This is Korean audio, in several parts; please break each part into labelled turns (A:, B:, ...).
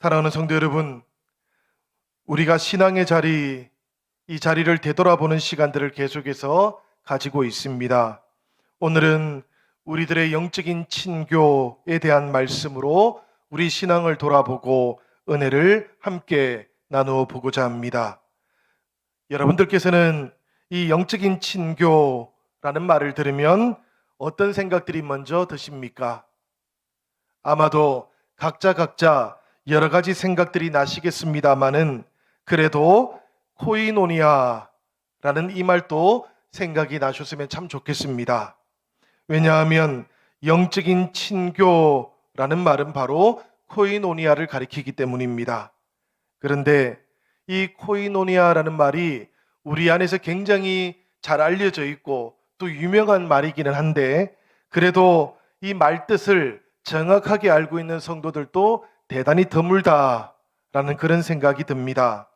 A: 사랑하는 성도 여러분, 우리가 신앙의 자리, 이 자리를 되돌아보는 시간들을 계속해서 가지고 있습니다. 오늘은 우리들의 영적인 친교에 대한 말씀으로 우리 신앙을 돌아보고 은혜를 함께 나누어 보고자 합니다. 여러분들께서는 이 영적인 친교라는 말을 들으면 어떤 생각들이 먼저 드십니까? 아마도 각자 여러 가지 생각들이 나시겠습니다마는 그래도 코이노니아라는 이 말도 생각이 나셨으면 참 좋겠습니다. 왜냐하면 영적인 친교라는 말은 바로 코이노니아를 가리키기 때문입니다. 그런데 이 코이노니아라는 말이 우리 안에서 굉장히 잘 알려져 있고 또 유명한 말이기는 한데 그래도 이 말 뜻을 정확하게 알고 있는 성도들도 대단히 드물다라는 그런 생각이 듭니다.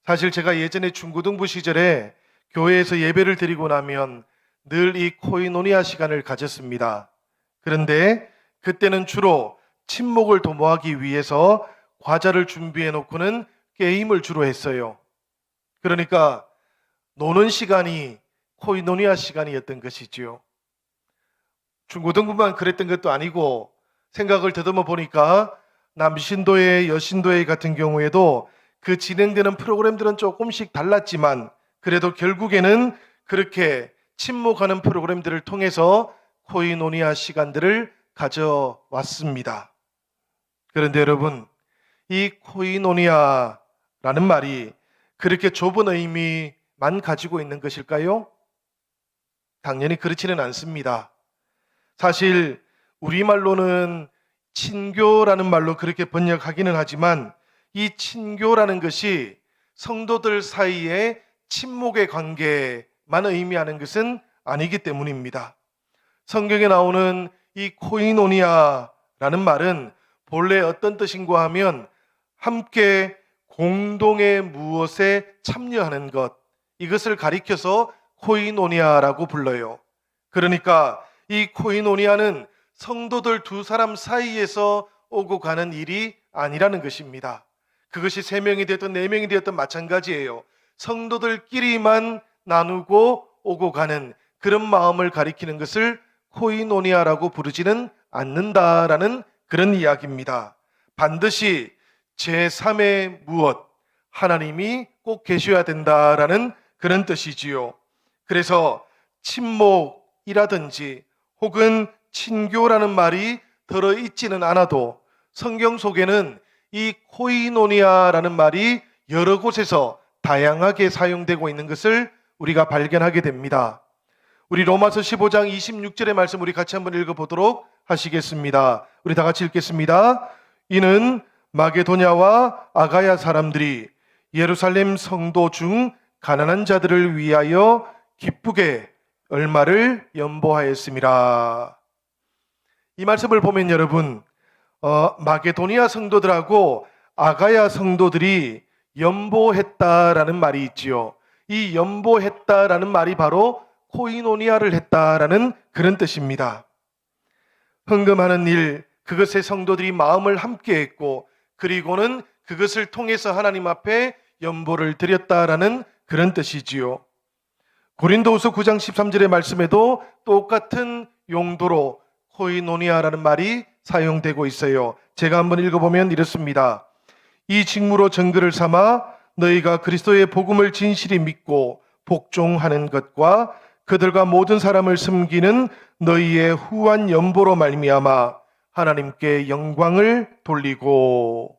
A: 사실 제가 예전에 중고등부 시절에 교회에서 예배를 드리고 나면 늘 이 코이노니아 시간을 가졌습니다. 그런데 그때는 주로 친목을 도모하기 위해서 과자를 준비해 놓고는 게임을 주로 했어요. 그러니까 노는 시간이 코이노니아 시간이었던 것이지요. 중고등부만 그랬던 것도 아니고 생각을 더듬어 보니까 남신도회, 여신도회 같은 경우에도 그 진행되는 프로그램들은 조금씩 달랐지만 그래도 결국에는 그렇게 친목하는 프로그램들을 통해서 코이노니아 시간들을 가져왔습니다. 그런데 여러분, 이 코이노니아라는 말이 그렇게 좁은 의미만 가지고 있는 것일까요? 당연히 그렇지는 않습니다. 사실 우리말로는 친교라는 말로 그렇게 번역하기는 하지만 이 친교라는 것이 성도들 사이의 친목의 관계만 의미하는 것은 아니기 때문입니다. 성경에 나오는 이 코이노니아라는 말은 본래 어떤 뜻인가 하면 함께 공동의 무엇에 참여하는 것, 이것을 가리켜서 코이노니아라고 불러요. 그러니까 이 코이노니아는 성도들 두 사람 사이에서 오고 가는 일이 아니라는 것입니다. 그것이 3명이 되었든 4명이 되었든 마찬가지예요. 성도들끼리만 나누고 오고 가는 그런 마음을 가리키는 것을 코이노니아라고 부르지는 않는다라는 그런 이야기입니다. 반드시 제3의 무엇, 하나님이 꼭 계셔야 된다라는 그런 뜻이지요. 그래서 친목이라든지 혹은 친교라는 말이 들어있지는 않아도 성경 속에는 이 코이노니아라는 말이 여러 곳에서 다양하게 사용되고 있는 것을 우리가 발견하게 됩니다. 우리 로마서 15장 26절의 말씀 우리 같이 한번 읽어보도록 하시겠습니다. 우리 다 같이 읽겠습니다. 이는 마게도냐와 아가야 사람들이 예루살렘 성도 중 가난한 자들을 위하여 기쁘게 얼마를 연보하였음이라. 이 말씀을 보면 여러분, 마게도니아 성도들하고 아가야 성도들이 연보했다라는 말이 있지요. 이 연보했다라는 말이 바로 코이노니아를 했다라는 그런 뜻입니다. 헌금하는 일, 그것에 성도들이 마음을 함께 했고 그리고는 그것을 통해서 하나님 앞에 연보를 드렸다라는 그런 뜻이지요. 고린도후서 9장 13절의 말씀에도 똑같은 용도로 코이노니아라는 말이 사용되고 있어요. 제가 한번 읽어보면 이렇습니다. 이 직무로 증거를 삼아 너희가 그리스도의 복음을 진실히 믿고 복종하는 것과 그들과 모든 사람을 섬기는 너희의 후한 연보로 말미암아 하나님께 영광을 돌리고,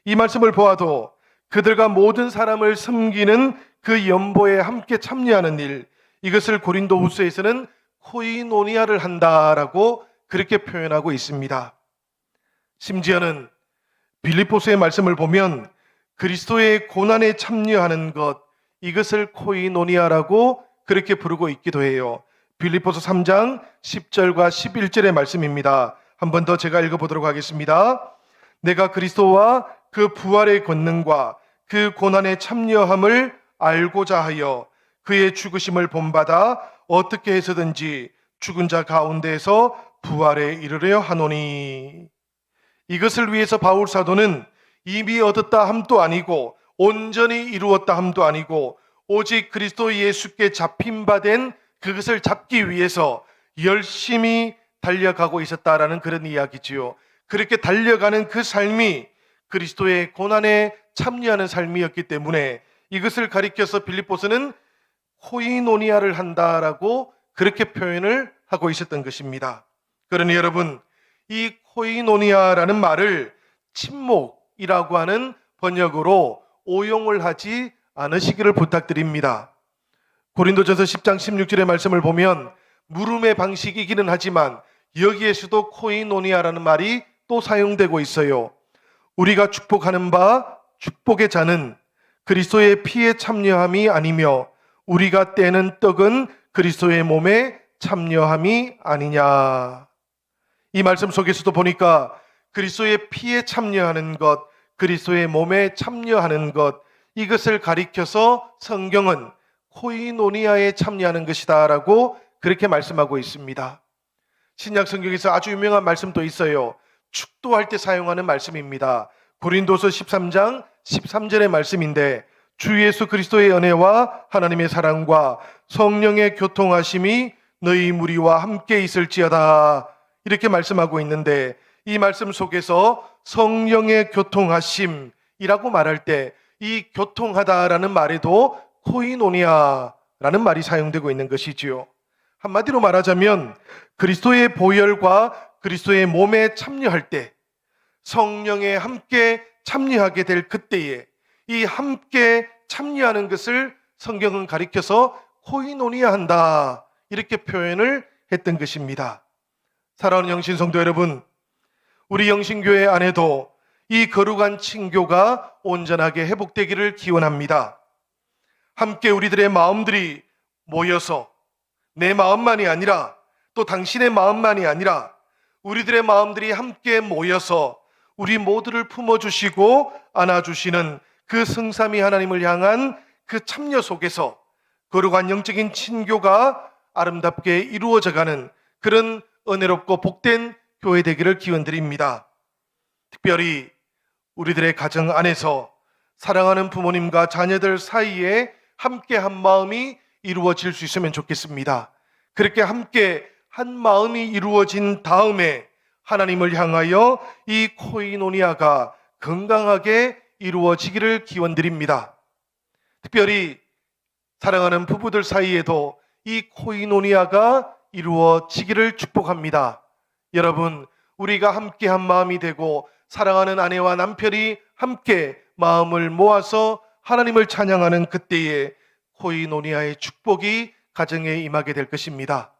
A: 이 말씀을 보아도 그들과 모든 사람을 섬기는 그 연보에 함께 참여하는 일, 이것을 고린도후서에서는 코이노니아를 한다라고 그렇게 표현하고 있습니다. 심지어는 빌립보서의 말씀을 보면 그리스도의 고난에 참여하는 것, 이것을 코이노니아라고 그렇게 부르고 있기도 해요. 빌립보서 3장 10절과 11절의 말씀입니다. 한 번 더 제가 읽어보도록 하겠습니다. 내가 그리스도와 그 부활의 권능과 그 고난에 참여함을 알고자 하여 그의 죽으심을 본받아 어떻게 해서든지 죽은 자 가운데에서 부활에 이르려 하노니. 이것을 위해서 바울 사도는 이미 얻었다 함도 아니고 온전히 이루었다 함도 아니고 오직 그리스도 예수께 잡힌 바 된 그것을 잡기 위해서 열심히 달려가고 있었다라는 그런 이야기지요. 그렇게 달려가는 그 삶이 그리스도의 고난에 참여하는 삶이었기 때문에 이것을 가리켜서 빌립보서는 코이노니아를 한다라고 그렇게 표현을 하고 있었던 것입니다. 그러니 여러분, 이 코이노니아라는 말을 침묵이라고 하는 번역으로 오용을 하지 않으시기를 부탁드립니다. 고린도전서 10장 16절의 말씀을 보면 물음의 방식이기는 하지만 여기에서도 코이노니아라는 말이 또 사용되고 있어요. 우리가 축복하는 바 축복의 자는 그리스도의 피에 참여함이 아니며 우리가 떼는 떡은 그리스도의 몸에 참여함이 아니냐. 이 말씀 속에서도 보니까 그리스도의 피에 참여하는 것, 그리스도의 몸에 참여하는 것, 이것을 가리켜서 성경은 코이노니아에 참여하는 것이다 라고 그렇게 말씀하고 있습니다. 신약 성경에서 아주 유명한 말씀도 있어요. 축도할 때 사용하는 말씀입니다. 고린도서 13장 13절의 말씀인데 주 예수 그리스도의 은혜와 하나님의 사랑과 성령의 교통하심이 너희 무리와 함께 있을지어다, 이렇게 말씀하고 있는데 이 말씀 속에서 성령의 교통하심이라고 말할 때 이 교통하다라는 말에도 코이노니아라는 말이 사용되고 있는 것이지요. 한마디로 말하자면 그리스도의 보혈과 그리스도의 몸에 참여할 때, 성령에 함께 참여하게 될 그때에 이 함께 참여하는 것을 성경은 가리켜서 코이노니아 한다, 이렇게 표현을 했던 것입니다. 사랑하는 영신 성도 여러분, 우리 영신교회 안에도 이 거룩한 친교가 온전하게 회복되기를 기원합니다. 함께 우리들의 마음들이 모여서 내 마음만이 아니라 또 당신의 마음만이 아니라 우리들의 마음들이 함께 모여서 우리 모두를 품어주시고 안아주시는 그 성삼위 하나님을 향한 그 참여 속에서 거룩한 영적인 친교가 아름답게 이루어져가는 그런 은혜롭고 복된 교회 되기를 기원드립니다. 특별히 우리들의 가정 안에서 사랑하는 부모님과 자녀들 사이에 함께 한 마음이 이루어질 수 있으면 좋겠습니다. 그렇게 함께 한 마음이 이루어진 다음에 하나님을 향하여 이 코이노니아가 건강하게 이루어지기를 기원드립니다. 특별히 사랑하는 부부들 사이에도 이 코이노니아가 이루어지기를 축복합니다. 여러분, 우리가 함께 한 마음이 되고 사랑하는 아내와 남편이 함께 마음을 모아서 하나님을 찬양하는 그때에 코이노니아의 축복이 가정에 임하게 될 것입니다.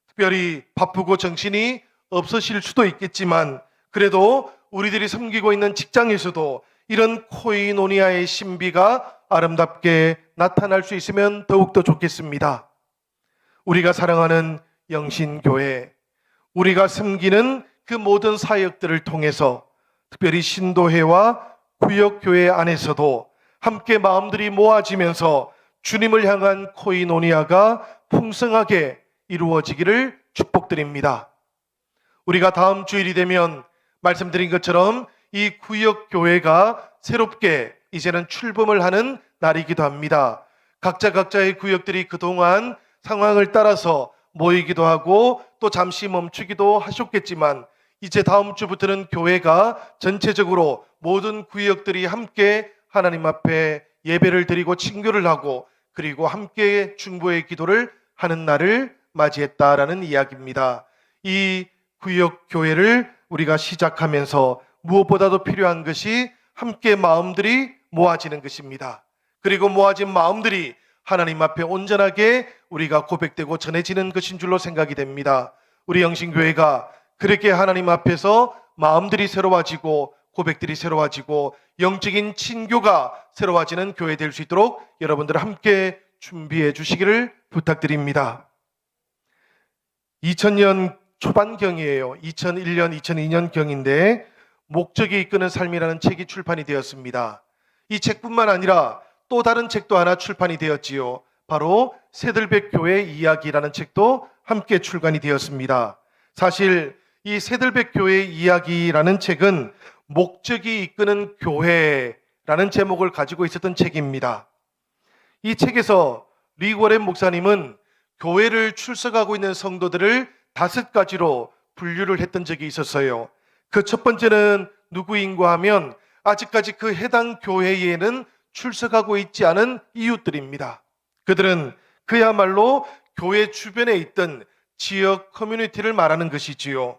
A: 특별히 바쁘고 정신이 없으실 수도 있겠지만 그래도 우리들이 섬기고 있는 직장에서도 이런 코이노니아의 신비가 아름답게 나타날 수 있으면 더욱더 좋겠습니다. 우리가 사랑하는 영신교회, 우리가 섬기는 그 모든 사역들을 통해서 특별히 신도회와 구역교회 안에서도 함께 마음들이 모아지면서 주님을 향한 코이노니아가 풍성하게 이루어지기를 축복드립니다. 우리가 다음 주일이 되면 말씀드린 것처럼 이 구역교회가 새롭게 이제는 출범을 하는 날이기도 합니다. 각자의 구역들이 그동안 상황을 따라서 모이기도 하고 또 잠시 멈추기도 하셨겠지만 이제 다음 주부터는 교회가 전체적으로 모든 구역들이 함께 하나님 앞에 예배를 드리고 친교를 하고 그리고 함께 중보의 기도를 하는 날을 맞이했다라는 이야기입니다. 이 구역교회를 우리가 시작하면서 무엇보다도 필요한 것이 함께 마음들이 모아지는 것입니다. 그리고 모아진 마음들이 하나님 앞에 온전하게 우리가 고백되고 전해지는 것인 줄로 생각이 됩니다. 우리 영신교회가 그렇게 하나님 앞에서 마음들이 새로워지고 고백들이 새로워지고 영적인 친교가 새로워지는 교회 될 수 있도록 여러분들 함께 준비해 주시기를 부탁드립니다. 2000년 초반경이에요. 2001년, 2002년경인데 목적이 이끄는 삶이라는 책이 출판이 되었습니다. 이 책뿐만 아니라 또 다른 책도 하나 출판이 되었지요. 바로 새들백 교회 이야기라는 책도 함께 출간이 되었습니다. 사실 이 새들백 교회 이야기라는 책은 목적이 이끄는 교회라는 제목을 가지고 있었던 책입니다. 이 책에서 리 워렌 목사님은 교회를 출석하고 있는 성도들을 5가지로 분류를 했던 적이 있었어요. 그 첫 번째는 누구인가 하면 아직까지 그 해당 교회에는 출석하고 있지 않은 이웃들입니다. 그들은 그야말로 교회 주변에 있던 지역 커뮤니티를 말하는 것이지요.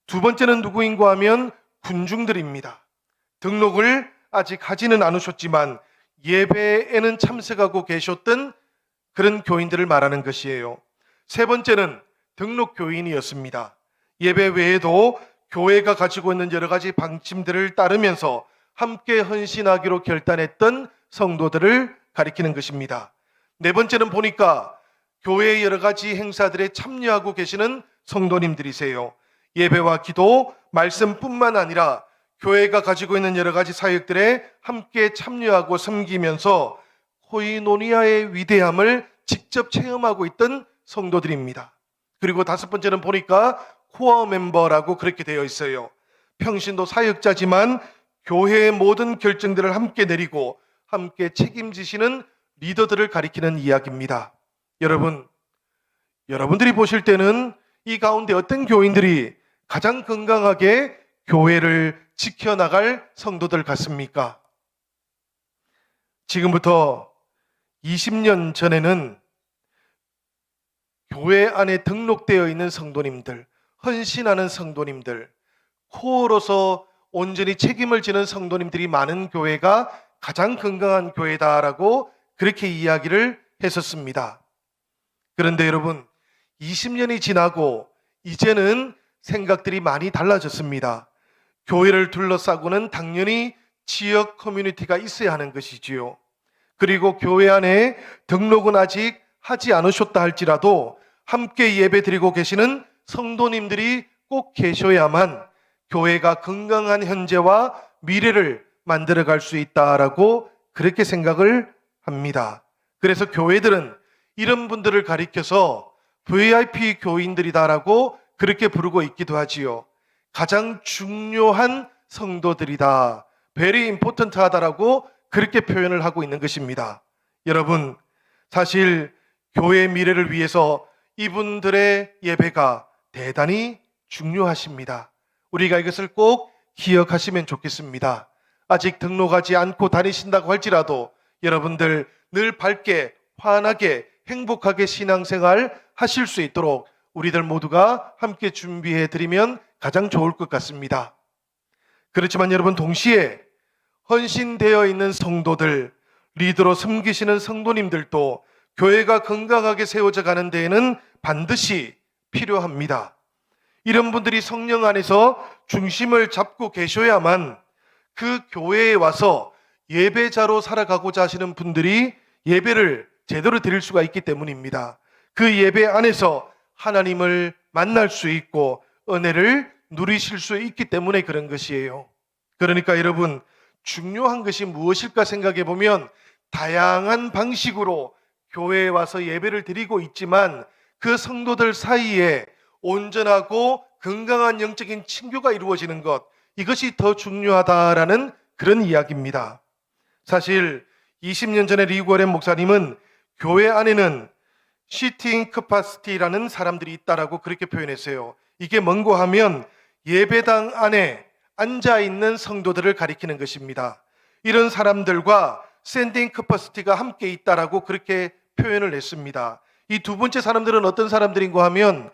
A: 두 번째는 누구인가 하면 군중들입니다. 등록을 아직 하지는 않으셨지만 예배에는 참석하고 계셨던 그런 교인들을 말하는 것이에요. 세 번째는 등록 교인이었습니다. 예배 외에도 교회가 가지고 있는 여러 가지 방침들을 따르면서 함께 헌신하기로 결단했던 성도들을 가리키는 것입니다. 네 번째는 보니까 교회의 여러 가지 행사들에 참여하고 계시는 성도님들이세요. 예배와 기도, 말씀뿐만 아니라 교회가 가지고 있는 여러 가지 사역들에 함께 참여하고 섬기면서 코이노니아의 위대함을 직접 체험하고 있던 성도들입니다. 그리고 5번째는 보니까 코어 멤버라고 그렇게 되어 있어요. 평신도 사역자지만 교회의 모든 결정들을 함께 내리고 함께 책임지시는 리더들을 가리키는 이야기입니다. 여러분들이 보실 때는 이 가운데 어떤 교인들이 가장 건강하게 교회를 지켜나갈 성도들 같습니까? 지금부터 20년 전에는 교회 안에 등록되어 있는 성도님들, 헌신하는 성도님들, 코어로서 온전히 책임을 지는 성도님들이 많은 교회가 가장 건강한 교회다라고 그렇게 이야기를 했었습니다. 그런데 여러분, 20년이 지나고 이제는 생각들이 많이 달라졌습니다. 교회를 둘러싸고는 당연히 지역 커뮤니티가 있어야 하는 것이지요. 그리고 교회 안에 등록은 아직 하지 않으셨다 할지라도 함께 예배드리고 계시는 성도님들이 꼭 계셔야만 교회가 건강한 현재와 미래를 만들어갈 수 있다라고 그렇게 생각을 합니다. 그래서 교회들은 이런 분들을 가리켜서 VIP 교인들이다라고 그렇게 부르고 있기도 하지요. 가장 중요한 성도들이다, very important 하다라고 그렇게 표현을 하고 있는 것입니다. 여러분, 사실 교회의 미래를 위해서 이분들의 예배가 대단히 중요하십니다. 우리가 이것을 꼭 기억하시면 좋겠습니다. 아직 등록하지 않고 다니신다고 할지라도 여러분들 늘 밝게, 환하게, 행복하게 신앙생활 하실 수 있도록 우리들 모두가 함께 준비해 드리면 가장 좋을 것 같습니다. 그렇지만 여러분, 동시에 헌신되어 있는 성도들, 리더로 섬기시는 성도님들도 교회가 건강하게 세워져 가는 데에는 반드시 필요합니다. 이런 분들이 성령 안에서 중심을 잡고 계셔야만 그 교회에 와서 예배자로 살아가고자 하시는 분들이 예배를 제대로 드릴 수가 있기 때문입니다. 그 예배 안에서 하나님을 만날 수 있고 은혜를 누리실 수 있기 때문에 그런 것이에요. 그러니까 여러분, 중요한 것이 무엇일까 생각해 보면 다양한 방식으로 교회에 와서 예배를 드리고 있지만 그 성도들 사이에 온전하고 건강한 영적인 친교가 이루어지는 것, 이것이 더 중요하다라는 그런 이야기입니다. 사실 20년 전에 리 워렌 목사님은 교회 안에는 시팅 커파시티라는 사람들이 있다라고 그렇게 표현했어요. 이게 뭔고 하면 예배당 안에 앉아있는 성도들을 가리키는 것입니다. 이런 사람들과 스탠딩 커퍼시티가 함께 있다라고 그렇게 표현을 했습니다. 이 두 번째 사람들은 어떤 사람들인가 하면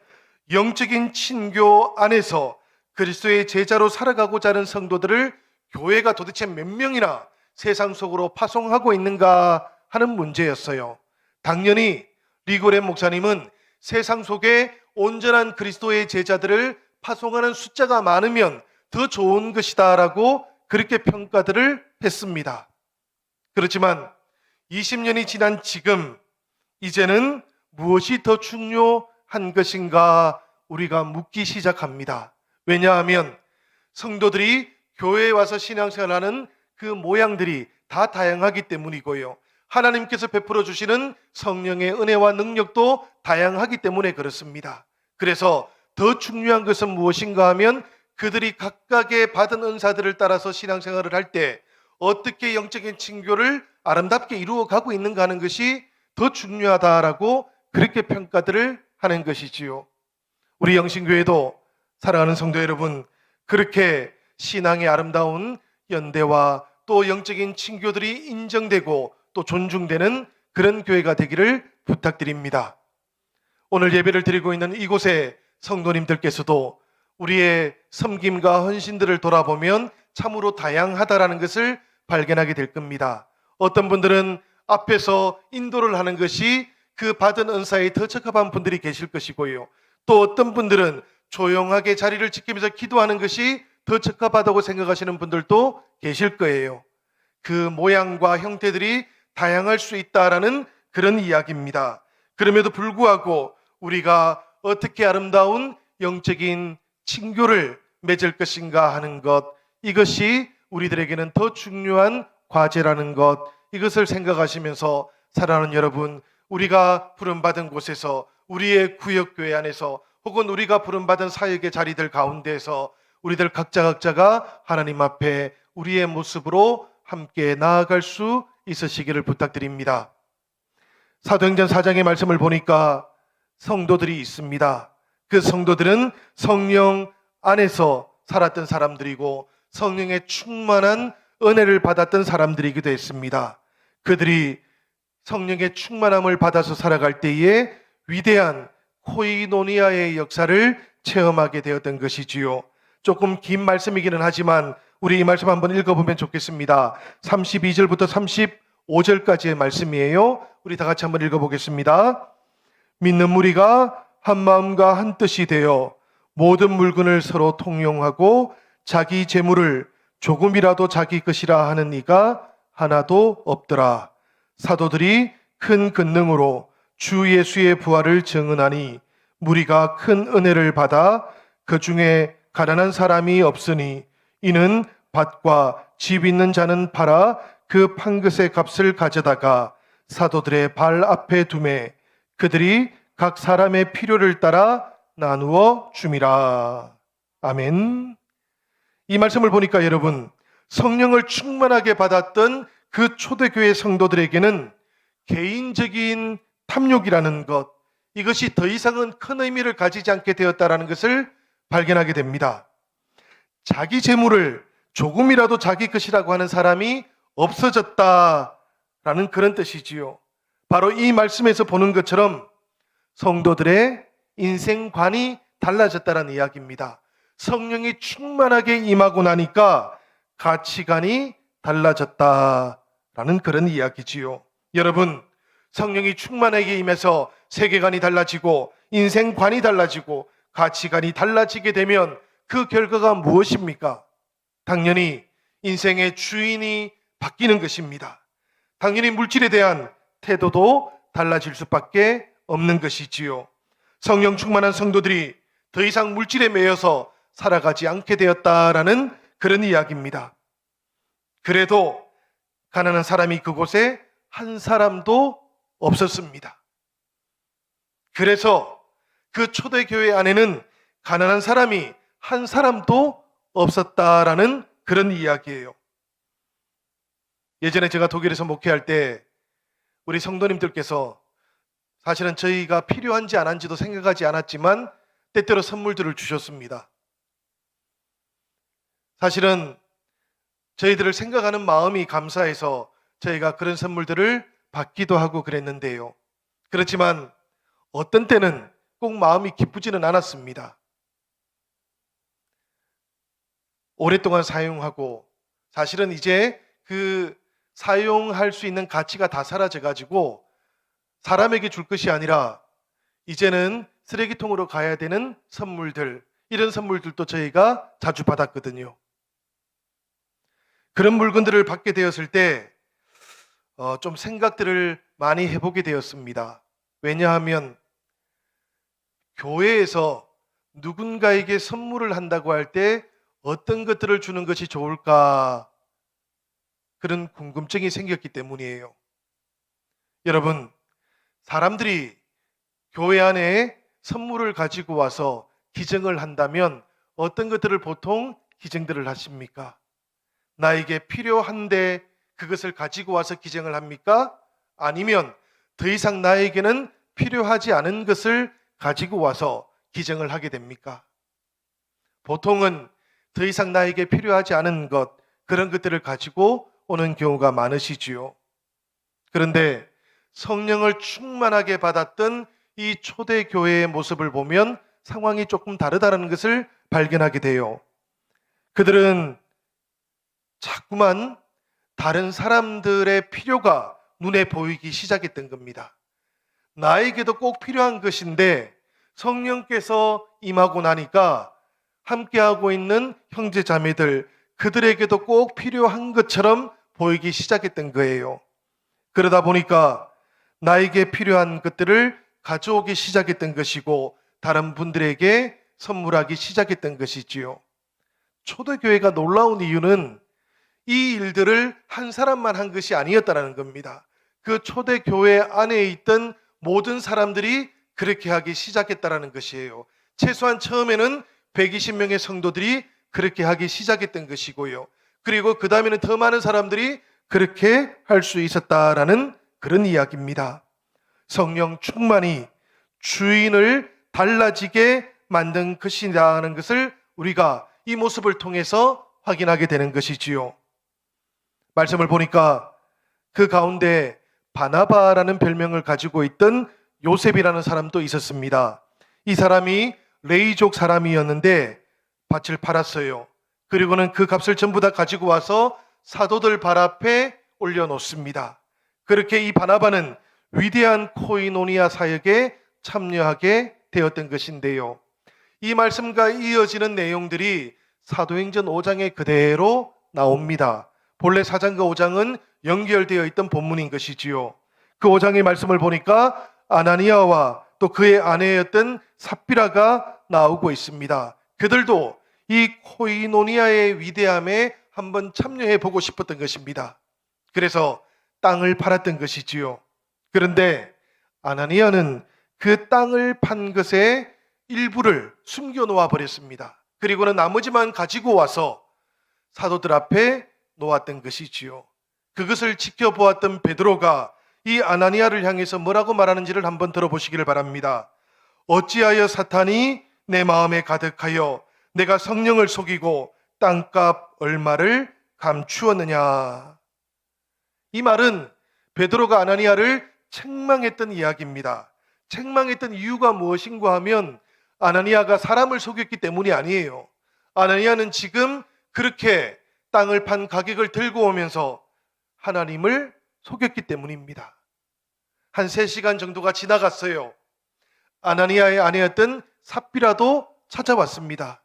A: 영적인 친교 안에서 그리스도의 제자로 살아가고자 하는 성도들을 교회가 도대체 몇 명이나 세상 속으로 파송하고 있는가 하는 문제였어요. 당연히 리 워렌 목사님은 세상 속에 온전한 그리스도의 제자들을 파송하는 숫자가 많으면 더 좋은 것이다라고 그렇게 평가들을 했습니다. 그렇지만 20년이 지난 지금 이제는 무엇이 더 중요한 것인가 우리가 묻기 시작합니다. 왜냐하면 성도들이 교회에 와서 신앙생활하는 그 모양들이 다 다양하기 때문이고요. 하나님께서 베풀어 주시는 성령의 은혜와 능력도 다양하기 때문에 그렇습니다. 그래서 더 중요한 것은 무엇인가 하면 그들이 각각의 받은 은사들을 따라서 신앙생활을 할 때 어떻게 영적인 친교를 아름답게 이루어 가고 있는가 하는 것이 더 중요하다라고 그렇게 평가들을 하는 것이지요. 우리 영신교회도 사랑하는 성도 여러분, 그렇게 신앙의 아름다운 연대와 또 영적인 친교들이 인정되고 또 존중되는 그런 교회가 되기를 부탁드립니다. 오늘 예배를 드리고 있는 이곳의 성도님들께서도 우리의 섬김과 헌신들을 돌아보면 참으로 다양하다라는 것을 발견하게 될 겁니다. 어떤 분들은 앞에서 인도를 하는 것이 그 받은 은사에 더 적합한 분들이 계실 것이고요. 또 어떤 분들은 조용하게 자리를 지키면서 기도하는 것이 더 적합하다고 생각하시는 분들도 계실 거예요. 그 모양과 형태들이 다양할 수 있다라는 그런 이야기입니다. 그럼에도 불구하고 우리가 어떻게 아름다운 영적인 친교를 맺을 것인가 하는 것, 이것이 우리들에게는 더 중요한 과제라는 것, 이것을 생각하시면서 살아가는 여러분, 우리가 부름받은 곳에서, 우리의 구역교회 안에서, 혹은 우리가 부름받은 사역의 자리들 가운데에서 우리들 각자가 하나님 앞에 우리의 모습으로 함께 나아갈 수 있으시기를 부탁드립니다. 사도행전 4장의 말씀을 보니까 성도들이 있습니다. 그 성도들은 성령 안에서 살았던 사람들이고 성령의 충만한 은혜를 받았던 사람들이기도 했습니다. 그들이 성령의 충만함을 받아서 살아갈 때에 위대한 코이노니아의 역사를 체험하게 되었던 것이지요. 조금 긴 말씀이기는 하지만 우리 이 말씀 한번 읽어보면 좋겠습니다. 32절부터 35절까지의 말씀이에요. 우리 다 같이 한번 읽어보겠습니다. 믿는 무리가 한 마음과 한 뜻이 되어 모든 물건을 서로 통용하고 자기 재물을 조금이라도 자기 것이라 하는 이가 하나도 없더라. 사도들이 큰 권능으로 주 예수의 부활을 증언하니 무리가 큰 은혜를 받아 그 중에 가난한 사람이 없으니 이는 밭과 집 있는 자는 팔아 그 판 것의 값을 가져다가 사도들의 발 앞에 두매 그들이 각 사람의 필요를 따라 나누어 줌이라. 아멘. 이 말씀을 보니까 여러분, 성령을 충만하게 받았던 그 초대교회 성도들에게는 개인적인 탐욕이라는 것, 이것이 더 이상은 큰 의미를 가지지 않게 되었다는 것을 발견하게 됩니다. 자기 재물을 조금이라도 자기 것이라고 하는 사람이 없어졌다라는 그런 뜻이지요. 바로 이 말씀에서 보는 것처럼 성도들의 인생관이 달라졌다는 이야기입니다. 성령이 충만하게 임하고 나니까 가치관이 달라졌다라는 그런 이야기지요. 여러분, 성령이 충만하게 임해서 세계관이 달라지고 인생관이 달라지고 가치관이 달라지게 되면 그 결과가 무엇입니까? 당연히 인생의 주인이 바뀌는 것입니다. 당연히 물질에 대한 태도도 달라질 수밖에 없는 것이지요. 성령 충만한 성도들이 더 이상 물질에 매여서 살아가지 않게 되었다라는 그런 이야기입니다. 그래도 가난한 사람이 그곳에 한 사람도 없었습니다. 그래서 그 초대교회 안에는 가난한 사람이 한 사람도 없었다라는 그런 이야기예요. 예전에 제가 독일에서 목회할 때 우리 성도님들께서 사실은 저희가 필요한지 안 한지도 생각하지 않았지만 때때로 선물들을 주셨습니다. 사실은 저희들을 생각하는 마음이 감사해서 저희가 그런 선물들을 받기도 하고 그랬는데요. 그렇지만 어떤 때는 꼭 마음이 기쁘지는 않았습니다. 오랫동안 사용하고 사실은 이제 그 사용할 수 있는 가치가 다 사라져가지고 사람에게 줄 것이 아니라 이제는 쓰레기통으로 가야 되는 선물들, 이런 선물들도 저희가 자주 받았거든요. 그런 물건들을 받게 되었을 때 좀 생각들을 많이 해보게 되었습니다. 왜냐하면 교회에서 누군가에게 선물을 한다고 할 때 어떤 것들을 주는 것이 좋을까, 그런 궁금증이 생겼기 때문이에요. 여러분, 사람들이 교회 안에 선물을 가지고 와서 기증을 한다면 어떤 것들을 보통 기증들을 하십니까? 나에게 필요한데 그것을 가지고 와서 기증을 합니까? 아니면 더 이상 나에게는 필요하지 않은 것을 가지고 와서 기증을 하게 됩니까? 보통은 더 이상 나에게 필요하지 않은 것, 그런 것들을 가지고 오는 경우가 많으시지요. 그런데 성령을 충만하게 받았던 이 초대교회의 모습을 보면 상황이 조금 다르다는 것을 발견하게 돼요. 그들은 자꾸만 다른 사람들의 필요가 눈에 보이기 시작했던 겁니다. 나에게도 꼭 필요한 것인데 성령께서 임하고 나니까 함께하고 있는 형제 자매들, 그들에게도 꼭 필요한 것처럼 보이기 시작했던 거예요. 그러다 보니까 나에게 필요한 것들을 가져오기 시작했던 것이고 다른 분들에게 선물하기 시작했던 것이지요. 초대교회가 놀라운 이유는 이 일들을 한 사람만 한 것이 아니었다는 겁니다. 그 초대교회 안에 있던 모든 사람들이 그렇게 하기 시작했다는 것이에요. 최소한 처음에는 120명의 성도들이 그렇게 하기 시작했던 것이고요. 그리고 그 다음에는 더 많은 사람들이 그렇게 할 수 있었다라는 그런 이야기입니다. 성령 충만이 주인을 달라지게 만든 것이라는 것을 우리가 이 모습을 통해서 확인하게 되는 것이지요. 말씀을 보니까 그 가운데 바나바라는 별명을 가지고 있던 요셉이라는 사람도 있었습니다. 이 사람이 레이족 사람이었는데 밭을 팔았어요. 그리고는 그 값을 전부 다 가지고 와서 사도들 발 앞에 올려놓습니다. 그렇게 이 바나바는 위대한 코이노니아 사역에 참여하게 되었던 것인데요. 이 말씀과 이어지는 내용들이 사도행전 5장에 그대로 나옵니다. 본래 4장과 5장은 연결되어 있던 본문인 것이지요. 그 5장의 말씀을 보니까 아나니아와 또 그의 아내였던 삽비라가 나오고 있습니다. 그들도 이 코이노니아의 위대함에 한번 참여해 보고 싶었던 것입니다. 그래서 땅을 팔았던 것이지요. 그런데 아나니아는 그 땅을 판 것의 일부를 숨겨 놓아 버렸습니다. 그리고는 나머지만 가지고 와서 사도들 앞에 놓았던 것이지요. 그것을 지켜보았던 베드로가 이 아나니아를 향해서 뭐라고 말하는지를 한번 들어보시기를 바랍니다. 어찌하여 사탄이 내 마음에 가득하여 내가 성령을 속이고 땅값 얼마를 감추었느냐. 이 말은 베드로가 아나니아를 책망했던 이야기입니다. 책망했던 이유가 무엇인가 하면 아나니아가 사람을 속였기 때문이 아니에요. 아나니아는 지금 그렇게 땅을 판 가격을 들고 오면서 하나님을 속였기 때문입니다. 한 3시간 정도가 지나갔어요. 아나니아의 아내였던 삽비라도 찾아왔습니다.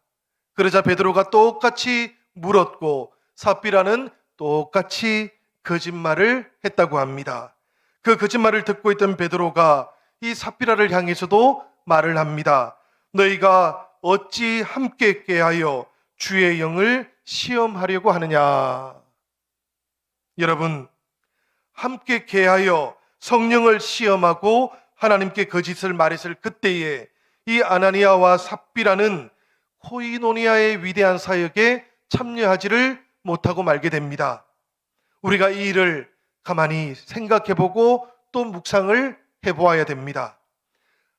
A: 그러자 베드로가 똑같이 물었고 삽비라는 똑같이 거짓말을 했다고 합니다. 그 거짓말을 듣고 있던 베드로가 이 삽비라를 향해서도 말을 합니다. 너희가 어찌 함께 깨하여 주의 영을 시험하려고 하느냐. 여러분, 함께 깨하여 성령을 시험하고 하나님께 거짓을 말했을 그때에 이 아나니아와 삽비라는 코이노니아의 위대한 사역에 참여하지를 못하고 말게 됩니다. 우리가 이 일을 가만히 생각해보고 또 묵상을 해보아야 됩니다.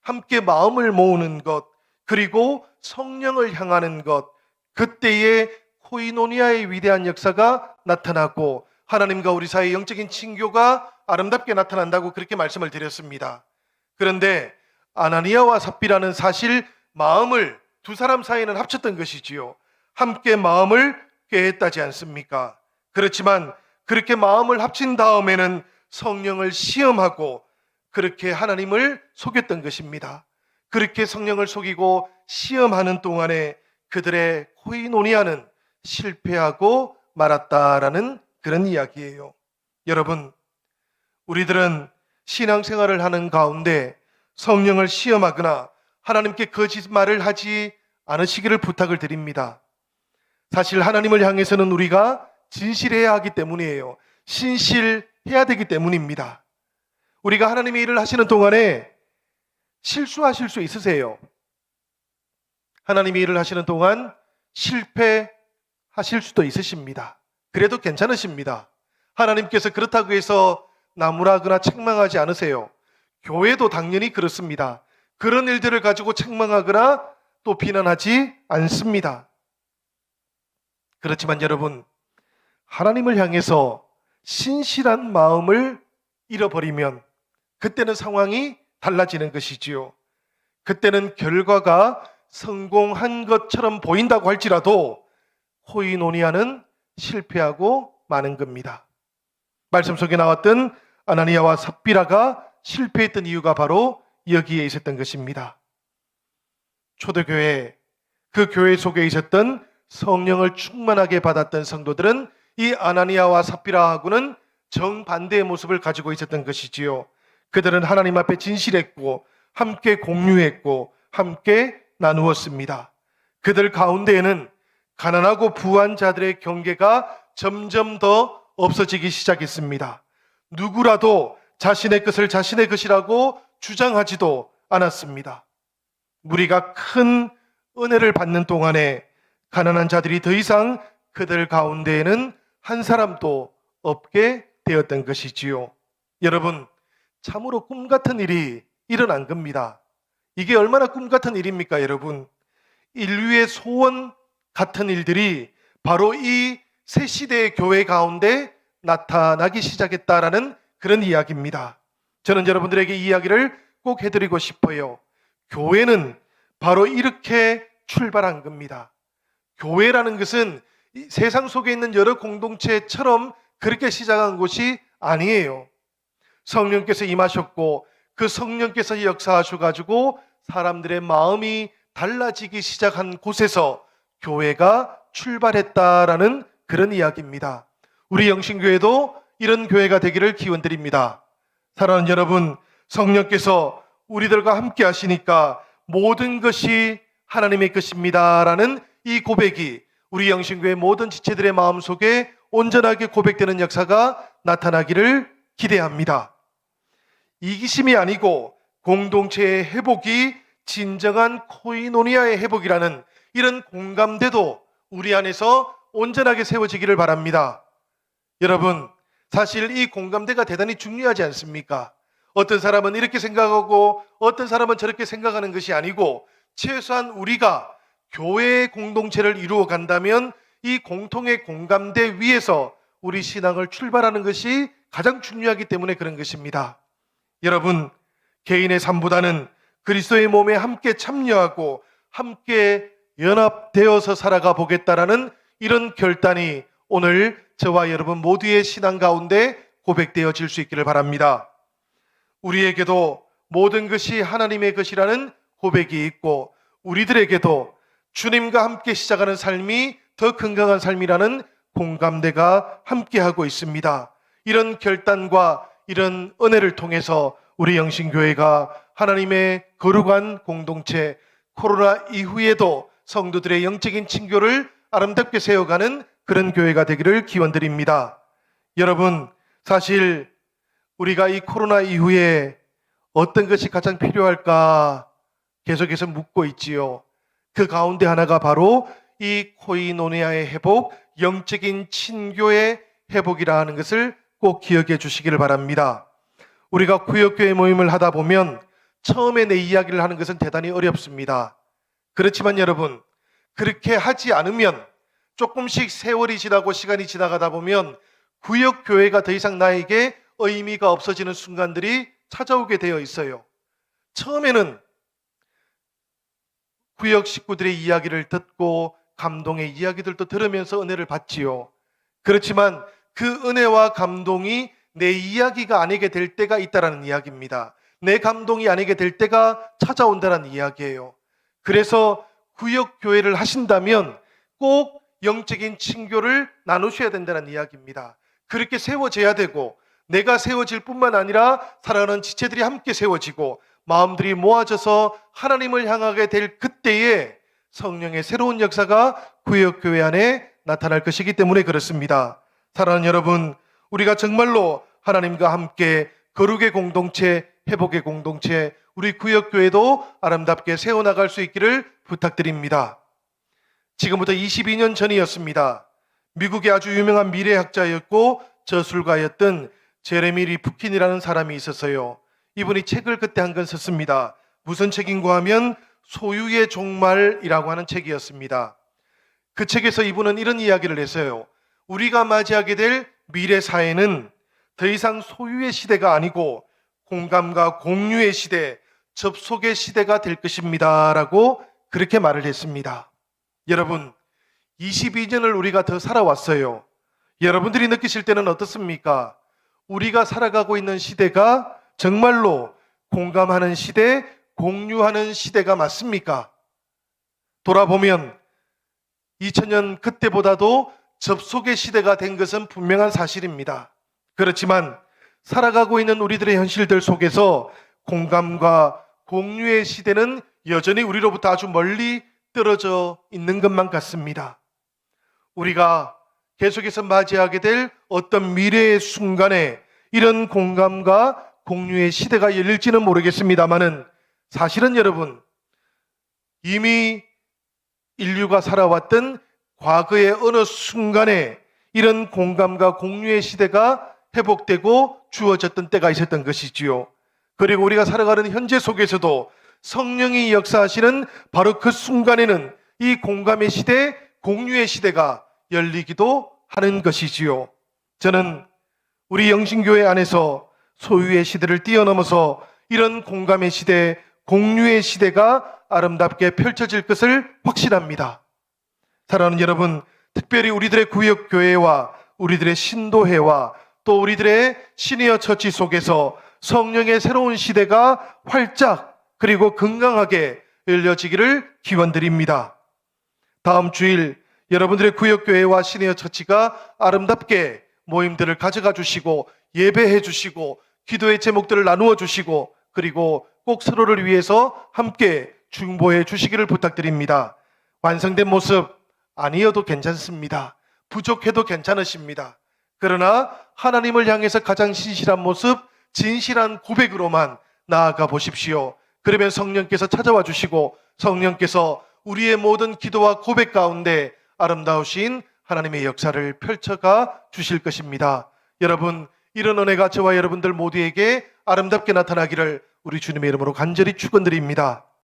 A: 함께 마음을 모으는 것, 그리고 성령을 향하는 것, 그때에 코이노니아의 위대한 역사가 나타나고 하나님과 우리 사이의 영적인 친교가 아름답게 나타난다고 그렇게 말씀을 드렸습니다. 그런데 아나니아와 삽비라는 사실 마음을 두 사람 사이는 합쳤던 것이지요. 함께 마음을 꾀했다지 않습니까? 그렇지만 그렇게 마음을 합친 다음에는 성령을 시험하고 그렇게 하나님을 속였던 것입니다. 그렇게 성령을 속이고 시험하는 동안에 그들의 코이노니아는 실패하고 말았다라는 그런 이야기예요. 여러분, 우리들은 신앙생활을 하는 가운데 성령을 시험하거나 하나님께 거짓말을 하지 않으시기를 부탁을 드립니다. 사실 하나님을 향해서는 우리가 진실해야 하기 때문이에요. 신실해야 되기 때문입니다. 우리가 하나님의 일을 하시는 동안에 실수하실 수 있으세요. 하나님이 일을 하시는 동안 실패하실 수도 있으십니다. 그래도 괜찮으십니다. 하나님께서 그렇다고 해서 나무라거나 책망하지 않으세요. 교회도 당연히 그렇습니다. 그런 일들을 가지고 책망하거나 또 비난하지 않습니다. 그렇지만 여러분, 하나님을 향해서 신실한 마음을 잃어버리면 그때는 상황이 달라지는 것이지요. 그때는 결과가 성공한 것처럼 보인다고 할지라도 코이노니아는 실패하고 마는 겁니다. 말씀 속에 나왔던 아나니아와 삽비라가 실패했던 이유가 바로 여기에 있었던 것입니다. 초대교회, 그 교회 속에 있었던 성령을 충만하게 받았던 성도들은 이 아나니아와 삽비라하고는 정반대의 모습을 가지고 있었던 것이지요. 그들은 하나님 앞에 진실했고 함께 공유했고 함께 나누었습니다. 그들 가운데에는 가난하고 부한 자들의 경계가 점점 더 없어지기 시작했습니다. 누구라도 자신의 것을 자신의 것이라고 주장하지도 않았습니다. 우리가 큰 은혜를 받는 동안에 가난한 자들이 더 이상 그들 가운데에는 한 사람도 없게 되었던 것이지요. 여러분, 참으로 꿈 같은 일이 일어난 겁니다. 이게 얼마나 꿈 같은 일입니까, 여러분? 인류의 소원 같은 일들이 바로 이 새 시대의 교회 가운데 나타나기 시작했다라는 그런 이야기입니다. 저는 여러분들에게 이 이야기를 꼭 해드리고 싶어요. 교회는 바로 이렇게 출발한 겁니다. 교회라는 것은 세상 속에 있는 여러 공동체처럼 그렇게 시작한 곳이 아니에요. 성령께서 임하셨고 그 성령께서 역사하셔가지고 사람들의 마음이 달라지기 시작한 곳에서 교회가 출발했다라는 그런 이야기입니다. 우리 영신교회도 이런 교회가 되기를 기원드립니다. 사랑하는 여러분, 성령께서 우리들과 함께 하시니까 모든 것이 하나님의 것입니다라는 이 고백이 우리 영신교회 모든 지체들의 마음속에 온전하게 고백되는 역사가 나타나기를 기대합니다. 이기심이 아니고 공동체의 회복이 진정한 코이노니아의 회복이라는 이런 공감대도 우리 안에서 온전하게 세워지기를 바랍니다. 여러분, 사실 이 공감대가 대단히 중요하지 않습니까? 어떤 사람은 이렇게 생각하고 어떤 사람은 저렇게 생각하는 것이 아니고 최소한 우리가 교회의 공동체를 이루어 간다면 이 공통의 공감대 위에서 우리 신앙을 출발하는 것이 가장 중요하기 때문에 그런 것입니다. 여러분, 개인의 삶보다는 그리스도의 몸에 함께 참여하고 함께 연합되어서 살아가 보겠다라는 이런 결단이 오늘 저와 여러분 모두의 신앙 가운데 고백되어질 수 있기를 바랍니다. 우리에게도 모든 것이 하나님의 것이라는 고백이 있고 우리들에게도 주님과 함께 시작하는 삶이 더 건강한 삶이라는 공감대가 함께하고 있습니다. 이런 결단과 이런 은혜를 통해서 우리 영신교회가 하나님의 거룩한 공동체, 코로나 이후에도 성도들의 영적인 친교를 아름답게 세워가는 그런 교회가 되기를 기원드립니다. 여러분, 사실 우리가 이 코로나 이후에 어떤 것이 가장 필요할까 계속해서 묻고 있지요. 그 가운데 하나가 바로 이 코이노니아의 회복, 영적인 친교의 회복이라 하는 것을 꼭 기억해 주시기를 바랍니다. 우리가 구역교회 모임을 하다 보면 처음에 내 이야기를 하는 것은 대단히 어렵습니다. 그렇지만 여러분, 그렇게 하지 않으면 조금씩 세월이 지나고 시간이 지나가다 보면 구역교회가 더 이상 나에게 의미가 없어지는 순간들이 찾아오게 되어 있어요. 처음에는 구역 식구들의 이야기를 듣고 감동의 이야기들도 들으면서 은혜를 받지요. 그렇지만 그 은혜와 감동이 내 이야기가 아니게 될 때가 있다라는 이야기입니다. 내 감동이 아니게 될 때가 찾아온다는 이야기예요. 그래서 구역교회를 하신다면 꼭 영적인 친교를 나누셔야 된다는 이야기입니다. 그렇게 세워져야 되고 내가 세워질 뿐만 아니라 사랑하는 지체들이 함께 세워지고 마음들이 모아져서 하나님을 향하게 될 그때에 성령의 새로운 역사가 구역교회 안에 나타날 것이기 때문에 그렇습니다. 사랑하는 여러분, 우리가 정말로 하나님과 함께 거룩의 공동체, 회복의 공동체, 우리 구역교회도 아름답게 세워나갈 수 있기를 부탁드립니다. 지금부터 22년 전이었습니다. 미국의 아주 유명한 미래학자였고 저술가였던 제레미 리프킨이라는 사람이 있었어요. 이분이 책을 그때 한 권 썼습니다. 무슨 책인가 하면 소유의 종말이라고 하는 책이었습니다. 그 책에서 이분은 이런 이야기를 했어요. 우리가 맞이하게 될 미래 사회는 더 이상 소유의 시대가 아니고 공감과 공유의 시대, 접속의 시대가 될 것입니다 라고 그렇게 말을 했습니다. 여러분, 22년을 우리가 더 살아왔어요. 여러분들이 느끼실 때는 어떻습니까? 우리가 살아가고 있는 시대가 정말로 공감하는 시대, 공유하는 시대가 맞습니까? 돌아보면 2000년 그때보다도 접속의 시대가 된 것은 분명한 사실입니다. 그렇지만 살아가고 있는 우리들의 현실들 속에서 공감과 공유의 시대는 여전히 우리로부터 아주 멀리 떨어져 있는 것만 같습니다. 우리가 계속해서 맞이하게 될 어떤 미래의 순간에 이런 공감과 공유의 시대가 열릴지는 모르겠습니다만은 사실은 여러분, 이미 인류가 살아왔던 과거의 어느 순간에 이런 공감과 공유의 시대가 회복되고 주어졌던 때가 있었던 것이지요. 그리고 우리가 살아가는 현재 속에서도 성령이 역사하시는 바로 그 순간에는 이 공감의 시대, 공유의 시대가 열리기도 하는 것이지요. 저는 우리 영신교회 안에서 소유의 시대를 뛰어넘어서 이런 공감의 시대, 공유의 시대가 아름답게 펼쳐질 것을 확신합니다. 사랑하는 여러분, 특별히 우리들의 구역교회와 우리들의 신도회와 또 우리들의 시니어 처치 속에서 성령의 새로운 시대가 활짝 그리고 건강하게 열려지기를 기원드립니다. 다음 주일 여러분들의 구역교회와 시니어 처치가 아름답게 모임들을 가져가 주시고 예배해 주시고 기도의 제목들을 나누어 주시고 그리고 꼭 서로를 위해서 함께 중보해 주시기를 부탁드립니다. 완성된 모습 아니어도 괜찮습니다. 부족해도 괜찮으십니다. 그러나 하나님을 향해서 가장 신실한 모습, 진실한 고백으로만 나아가 보십시오. 그러면 성령께서 찾아와 주시고 성령께서 우리의 모든 기도와 고백 가운데 아름다우신 하나님의 역사를 펼쳐가 주실 것입니다. 여러분, 이런 은혜가 저와 여러분들 모두에게 아름답게 나타나기를 우리 주님의 이름으로 간절히 축원드립니다.